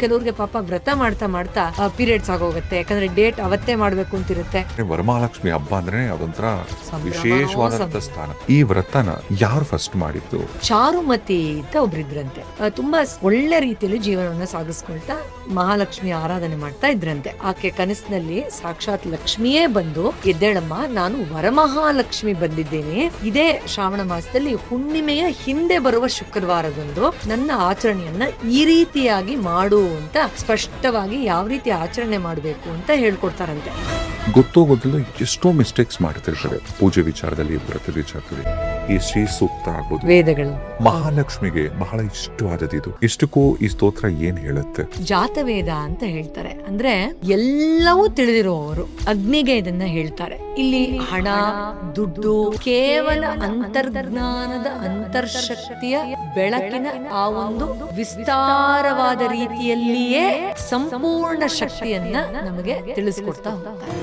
ಕೆಲವ್ರಿಗೆ ಪಾಪ ವ್ರತ ಮಾಡ್ತಾ ಮಾಡ್ತಾ ಪೀರಿಯಡ್ಸ್ ಆಗೋಗುತ್ತೆ, ಯಾಕಂದ್ರೆ ಡೇಟ್ ಅವತ್ತೇ ಮಾಡ್ಬೇಕು ಅಂತಿರುತ್ತೆ. ವರಮಹಾಲಕ್ಷ್ಮಿ ಹಬ್ಬ ಅಂದ್ರೆ ಅದೊಂಥರ ವಿಶೇಷವಾದಂತ ಸ್ಥಾನ. ಈ ವ್ರತನ ಯಾರು ಫಸ್ಟ್ ಮಾಡಿದ್ದು? ಚಾರುಮತಿ ಅಂತ ಒಬ್ರಿದ್ರಂತೆ. ತುಂಬಾ ಒಳ್ಳೆ ರೀತಿಯಲ್ಲಿ ಜೀವನವನ್ನ ಸಾಗಿಸ್ಕೊಳ್ತಾ ಮಹಾಲಕ್ಷ್ಮಿ ಆರಾಧನೆ ಮಾಡ್ತಾ ಇದ್ರಂತೆ. ಆಕೆ ಕನಸಿನಲ್ಲಿ ಸಾಕ್ಷಾತ್ ಲಕ್ಷ್ಮಿಯೇ ಬಂದು, ಎದ್ದೇಳಮ್ಮ, ನಾನು ವರಮಹಾಲಕ್ಷ್ಮಿ ಬಂದಿದ್ದೇನೆ. ಇದೇ ಶ್ರಾವಣ ಮಾಸದಲ್ಲಿ ಹುಣ್ಣಿಮೆಯ ಹಿಂದೆ ಬರುವ ಶುಕ್ರವಾರದಂದು ನನ್ನ ಆಚರಣೆಯನ್ನ ಈ ರೀತಿಯಾಗಿ ಮಾಡು ಅಂತ ಸ್ಪಷ್ಟವಾಗಿ ಯಾವ ರೀತಿ ಆಚರಣೆ ಮಾಡಬೇಕು ಅಂತ ಹೇಳ್ಕೊಡ್ತಾರಂತೆ. ಗೊತ್ತೋ ಗೊತ್ತಿಲ್ಲ ಎಷ್ಟೋ ಮಿಸ್ಟೇಕ್ಸ್ ಮಾಡ್ತಿರ್ತಾರೆ ಪೂಜೆ ವಿಚಾರದಲ್ಲಿ, ವ್ರತ ವಿಚಾರದಲ್ಲಿ. ಈ ಶ್ರೀ ಸೂಕ್ತ ಆಗ್ಬೋದು, ವೇದಗಳು ಮಹಾಲಕ್ಷ್ಮಿಗೆ ಬಹಳ ಇಷ್ಟವಾದದ್ದು ಇದು. ಇಷ್ಟಕ್ಕೂ ಈ ಸ್ತೋತ್ರ ಏನ್ ಹೇಳುತ್ತೆ? ಜಾತವೇದ ಅಂತ ಹೇಳ್ತಾರೆ. ಅಂದ್ರೆ ಎಲ್ಲವೂ ತಿಳಿದಿರುವವರು ಅಗ್ನಿಗೆ ಇದನ್ನ ಹೇಳ್ತಾರೆ. ಇಲ್ಲಿ ಹಣ, ದುಡ್ಡು ಕೇವಲ ಅಂತರ್ಜ್ಞಾನದ ಅಂತರ್ಶಕ್ತಿಯ ಬೆಳಕಿನ ಆ ಒಂದು ವಿಸ್ತಾರವಾದ ರೀತಿಯಲ್ಲಿಯೇ ಸಂಪೂರ್ಣ ಶಕ್ತಿಯನ್ನ ನಮಗೆ ತಿಳಿಸ್ಕೊಡ್ತಾ ಹೋಗ್ತಾರೆ.